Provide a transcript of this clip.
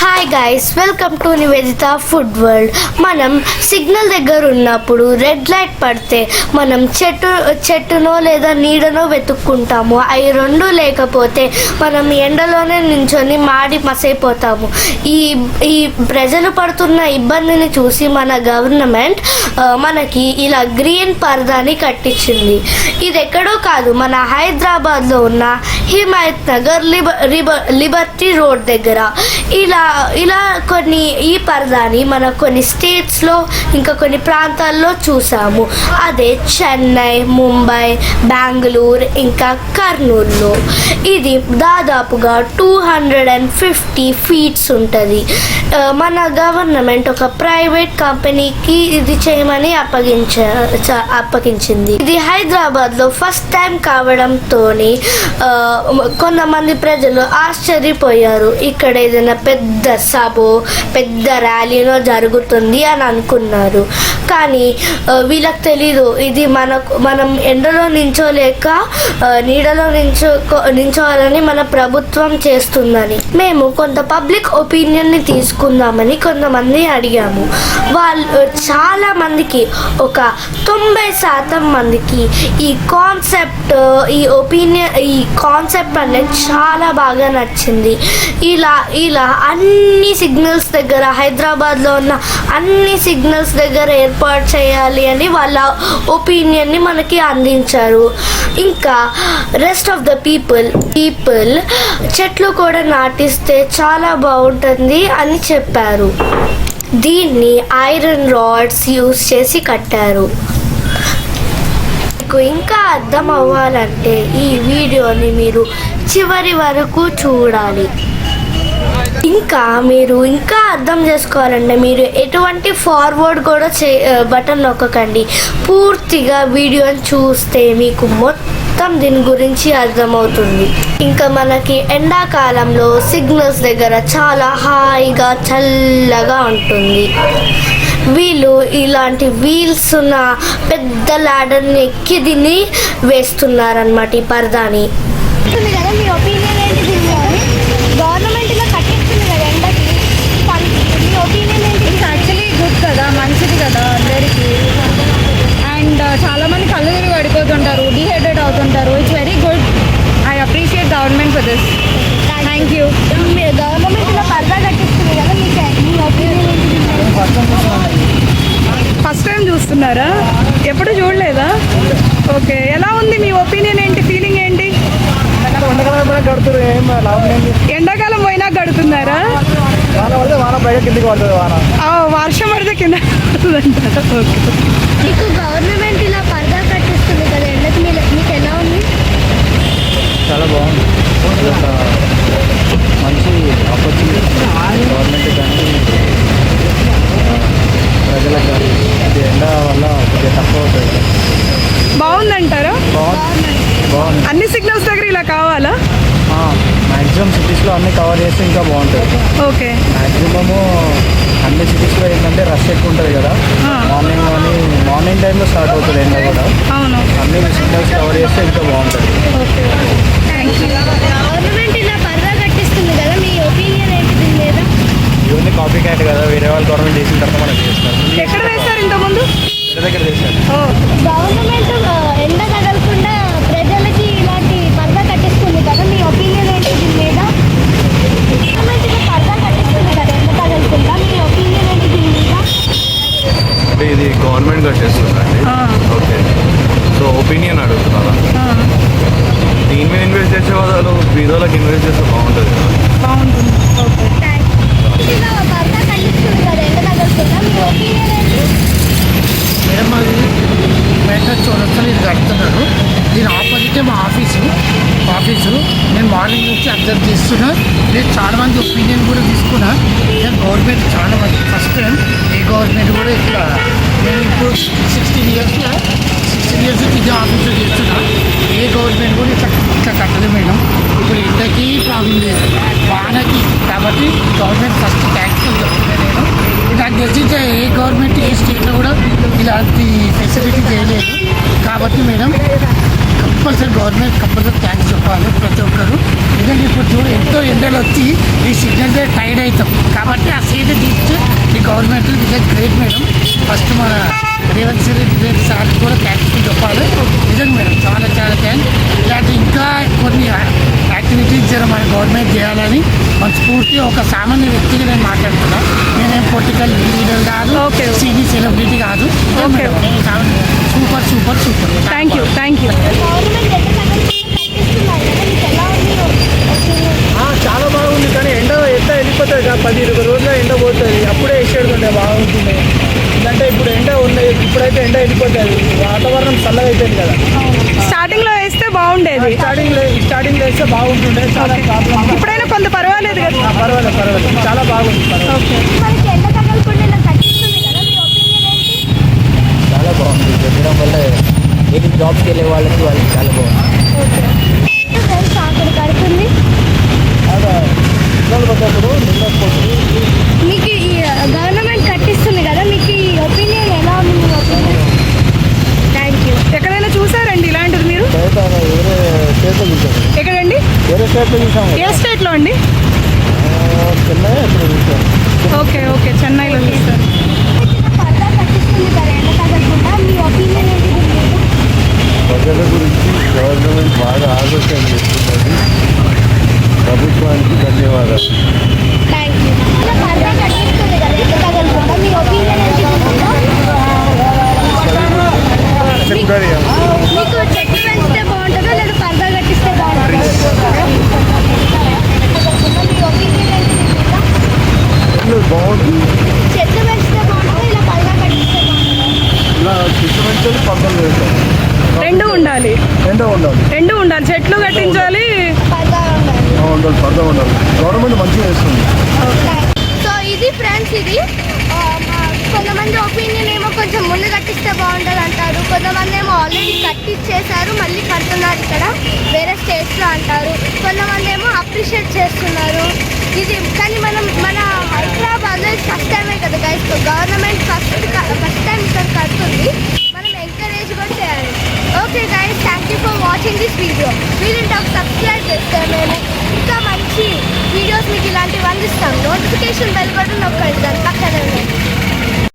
Hi guys, welcome to Nivedita food world. మనం signal దగ్గర ఉన్నప్పుడు రెడ్ లైట్ పడితే మనం చెట్టునో లేదా నీడనో వెతుక్కుంటాము. అవి రెండు లేకపోతే మనం ఎండలోనే నించొని మాడి మసైపోతాము. ఈ ప్రజలు పడుతున్న ఇబ్బందిని చూసి మన గవర్నమెంట్ మనకి ఇలా గ్రీన్ పరదాని కట్టించింది. ఇది ఎక్కడో కాదు, మన హైదరాబాద్లో ఉన్న హిమాయత్ నగర్ లిబర్టీ రోడ్ దగ్గర. ఇలా కొన్ని ఈ పరదాని మన కొన్ని స్టేట్స్లో ఇంకా కొన్ని ప్రాంతాల్లో చూసాము. అదే చెన్నై, ముంబై, బెంగళూరు ఇంకా కర్నూలులో. ఇది దాదాపుగా 250 ఫీట్స్ ఉంటుంది. మన గవర్నమెంట్ ఒక ప్రైవేట్ కంపెనీకి ఇది చేయమని అప్పగించింది. ఇది హైదరాబాద్లో ఫస్ట్ టైం కావడంతో కొంతమంది ప్రజలు ఆశ్చర్యపోయారు. ఇక్కడ ఏదైనా పెద్ద సభో పెద్ద ర్యాలీనో జరుగుతుంది అని అనుకున్నారు. కానీ వీళ్ళకి తెలీదు ఇది మనం ఎండలో నించోలేక నీడలో నించోవాలని మన ప్రభుత్వం చేస్తుందని. మేము కొంత పబ్లిక్ ఒపీనియన్ని తీసుకుందామని కొంతమంది అడిగాము. వాళ్ళు చాలా మందికి, ఒక 90% మందికి ఈ కాన్సెప్ట్ అనేది చాలా బాగా నచ్చింది. ఇలా అన్ని సిగ్నల్స్ దగ్గర, హైదరాబాద్లో ఉన్న అన్ని సిగ్నల్స్ దగ్గర ఏర్పాటు చేయాలి అని వాళ్ళ ఒపీనియన్ని మనకి అందించారు. ఇంకా రెస్ట్ ఆఫ్ ద పీపుల్ చెట్లు కూడా నాటిస్తే చాలా బాగుంటుంది అని చెప్పారు. దీన్ని ఐరన్ రాడ్స్ యూజ్ చేసి కట్టారు. మీకు ఇంకా అర్థం అవ్వాలంటే ఈ వీడియోని మీరు చివరి వరకు చూడాలి. మీరు ఇంకా అర్థం చేసుకోవాలంటే మీరు ఎటువంటి ఫార్వర్డ్ కూడా బటన్ నొక్కకండి. పూర్తిగా వీడియోని చూస్తే మీకు మొత్తం దీని గురించి అర్థమవుతుంది. ఇంకా మనకి ఎండాకాలంలో సిగ్నల్స్ దగ్గర చాలా హాయిగా చల్లగా ఉంటుంది. వీళ్ళు ఇలాంటి వీల్స్ ఉన్న పెద్ద ల్యాడర్ని ఎక్కి దీన్ని వేస్తున్నారనమాట ఈ పరదాని. గవర్నమెంట్ ఇలా కట్టించింది కదా ఎండకి, మీ ఒపీనియన్ ఏంటి? ఇట్స్ యాక్చువల్లీ గుడ్ కదా, మంచిది కదా అందరికీ. అండ్ చాలామంది కళ్ళు తిరిగి పడిపోతుంటారు, డిహైడ్రేట్ అవుతుంటారు. It's very good. I appreciate government for this. Thank you. Government ఇలా పరదా కట్టిస్తుంది కదా, మీ ఒపీనియన్ ఏంటి? ఫస్ట్ టైం చూస్తున్నారా? ఎప్పుడు చూడలేదా? ఓకే, ఎలా ఉంది మీ ఒపీనియన్ ఏంటి, ఫీలింగ్ ఏంటి? ఎండాకాలం పోయినా కడుతున్నారా? వర్షం పడితే కింద పడుతుందంట. మీకు గవర్నమెంట్ ఇలా పరదా కట్టిస్తుంది కదా ఎండకి, మీకు ఎలా ఉంది? చాలా బాగుంది. మంచి ఆపర్చునిటీ గవర్నమెంట్ కానీ ప్రజలకు కానీ. ఇది ఎండ వల్ల కొద్దిగా తక్కువ అవుతుంది. బాగుందంటారా? బాగుంది. అన్ని సిగ్నల్స్ దగ్గర ఇలా కావాలా? మ్యాక్సిమం సిటీస్లో అన్నీ కవర్ చేస్తే ఇంకా బాగుంటుంది. ఓకే. మ్యాక్సిమము అన్ని సిటీస్లో ఏంటంటే రష్ ఎక్కువ ఉంటుంది కదా, మార్నింగ్ టైంలో స్టార్ట్ అవుతుంది ఎండ కూడా. అవును. అన్ని సిగ్నల్స్ కవర్ చేస్తే ఇంకా బాగుంటుంది. Okay, thank you. గవర్నమెంట్ ఇలా పరదా కట్టిస్తుంది కదా, మీ ఒపీనియన్ ఏంటి దీని మీద? ఇవన్నీ కాపీ క్యాట్ కదా, వేరే వాళ్ళు గవర్నమెంట్ చేసిన తర్వాత మనకు చేస్తారు. ఎక్కడ వేస్తారు ఇంతకుముందు? ఇంటి దగ్గర చేస్తారు. గవర్నమెంట్ ఎండ తగలకుండా ప్రజలకి ఇలాంటి పరదా కట్టిస్తుంది కదా, మీ ఒపీనియన్ ఏంటి దీని మీద? గవర్నమెంట్ ఇలా పరదా కట్టిస్తుంది కదా ఎండ తగలకుండా, మీ ఒపీనియన్ ఏంటి దీని మీద? అంటే ఇది గవర్నమెంట్ కట్టేస్తుందండి. ఓకే, సో ఒపీనియన్ అడుగుతున్నారా? దీని మీద ఇన్వెస్ట్ చేసే వాళ్ళు బీదోళ్ళకి ఇన్వెస్ట్ చేస్తే బాగుంటుంది కదా. బాగుంటుంది. ఓకే, ఇలా పరదా కట్టిస్తుంది కదా ఎండ తగలకుండా, మీ ఒపీనియన్ ఏంటి? మేడం, అది బయట చూడొచ్చు, ఇది కడుతున్నాను. దీని ఆపోజిటే మా ఆఫీసు. నేను మార్నింగ్ నుంచి అబ్జర్వ్ చేస్తున్నా. నేను చాలామంది ఒపీనియన్ కూడా తీసుకున్నా. నేను గవర్నమెంట్ చాలా మంది ఫస్ట్ టైం ఏ గవర్నమెంట్ కూడా ఇట్లా, నేను ఇప్పుడు 16 ఇయర్స్ ఇదే ఆఫీస్లో చేస్తున్నా. ఏ గవర్నమెంట్ కూడా ఇట్లా కట్టదు మేడం. ఇప్పుడు ఇంతకీ ప్రాబ్లం లేదు, వానకి. కాబట్టి గవర్నమెంట్ ఫస్ట్ థ్యాంక్స్ చెప్తున్నాను నేను. నాకు తెలిసి ఏ గవర్నమెంట్ ఏ స్టేట్లో కూడా ఇలాంటి ఫెసిలిటీ చేయలేదు. కాబట్టి madam compulsory government compulsory thanks చెప్పాలి ప్రతి ఒక్కరు. ఎందుకంటే ఇప్పుడు చూడు ఎంతో ఎండలు వచ్చి ఈ సిగ్నల్ టైర్డ్ అవుతాం కాబట్టి ఆ సీట్ తీర్చి ఈ గవర్నమెంట్ నిజంగా గ్రేట్ మేడం. ఫస్ట్ మన రేవంత్ రెడ్డి సార్ కూడా థ్యాంక్స్ చెప్పాలి. నిజంగా మేడం చాలా చాలా థ్యాంక్స్. ఇలాంటి ఇంకా కొన్ని యాక్టివిటీస్ మన గవర్నమెంట్ చేయాలని మనస్ఫూర్తిగా ఒక సామాన్య వ్యక్తిగా నేను మాట్లాడుతున్నా. నేనేం పొలిటికల్ లీడర్ కాదు, Okay. సినీ సెలబ్రిటీ కాదు. Okay. Super super super. Thank you. Government ఎంత కట్టిస్తున్నారు కదా, మీకు ఎలా ఉంది opinion? చాలా బాగుంది, కానీ ఎండ వెళ్ళిపోతుంది కదా, 10-20 రోజుల్లో ఎండ పోతుంది. అప్పుడే వేసేడుతుండే బాగుంటుంది. ఎందుకంటే ఇప్పుడు ఎండ ఉంది, ఇప్పుడైతే ఎండ వెళ్ళిపోతుంది, వాతావరణం చల్లగా అయిపోయింది కదా. స్టార్టింగ్లో వేస్తే బాగుండేది, స్టార్టింగ్ వేస్తే బాగుంటుండే. చాలా ప్రాబ్లమ్. ఇప్పుడైనా కొంత పర్వాలేదు కదా. పర్వాలేదు, చాలా బాగుంది. మనకి ఎండ తగలకుండా ఇలా కట్టిస్తుంది కదా, మీ ఒపీనియన్ ఏంటి? చాలా బాగుంది. పెట్టడం వల్ల ఏది జాబ్కి వెళ్ళే వాళ్ళకి చాలా బాగుంది. ఫ్రెండ్స్ అక్కడ కడుతుంది. మీకు ఈ గవర్నమెంట్ కట్టిస్తుంది కదా, మీకు ఈ ఒపీనియన్ ఎలా ఉంది? మీ ఒపీనియన్? Thank you. ఎక్కడైనా చూసారండి ఇలాంటిది మీరు? వేరే స్టేట్లో చూసాము. ఎక్కడండి? వేరే స్టేట్లో చూసాము. ఏ స్టేట్లో అండి? చెన్నై అక్కడ చూసాము. ఓకే, చెన్నైలో చూస్తారు. పరదా కట్టిస్తుంది కదా ఎండ తగలకుండా, మీ ఒపీనియన్ ఏంటి దీని మీద? ప్రజల గురించి గవర్నమెంట్ బాగా ఆలోచన చేస్తున్నది. ప్రభుత్వానికి ధన్యవాదాలు. Thank you. ఇలా పరదా కట్టిస్తుంది కదా ఎండ తగలకుండా, మీ ఒపీనియన్ ఏంటి దీని మీద? మీకు చెట్టు పెంచితే బాగుంటుందా లేదా పరదా కట్టిస్తే బాగుంటుందా? మీ ఒపీనియన్ ఏంటి దీని మీద? బాగుంది. చెట్లు పెంచితే బాగుంటుందా ఇలా పరదా కట్టిస్తే బాగుంటుందా? ఇలా చిత్తమంచెలు పక్కన వేస్తాం. రెండు ఉండాలి. రెండు ఉండాలి. చెట్లు కట్టించాలి, పరదా ఉండాలి. పర్దా ఉండాలి. గవర్నమెంట్ మంచిగా వేస్తుంది. సో ఇది ఫ్రెండ్స్, ఇది కొంతమంది ఒపీనియన్ ఏమో కొంచెం ముందు కట్టిస్తే బాగుంటుంది అంటారు, కొంతమంది ఏమో ఆల్రెడీ కట్టించేశారు మళ్ళీ కడుతున్నారు ఇక్కడ వేరే స్టేట్స్లో అంటారు, కొంతమంది ఏమో అప్రిషియేట్ చేస్తున్నారు. ఇది కానీ మన హైదరాబాద్లో ఇది ఫస్ట్ టైమే కదా గైస్, గవర్నమెంట్ ఫస్ట్ టైం ఇక్కడ కడుతుంది, మనం ఎంకరేజ్ కూడా చేయాలి. Okay guys, thank you for watching this video. మీరు సబ్స్క్రైబ్ చేస్తే మేము ఇంకా మంచి వీడియోస్ మీకు ఇలాంటివి అందిస్తాం. నోటిఫికేషన్ బెల్ బటన్ నొక్కండి, దాని పక్కనే ఉంది.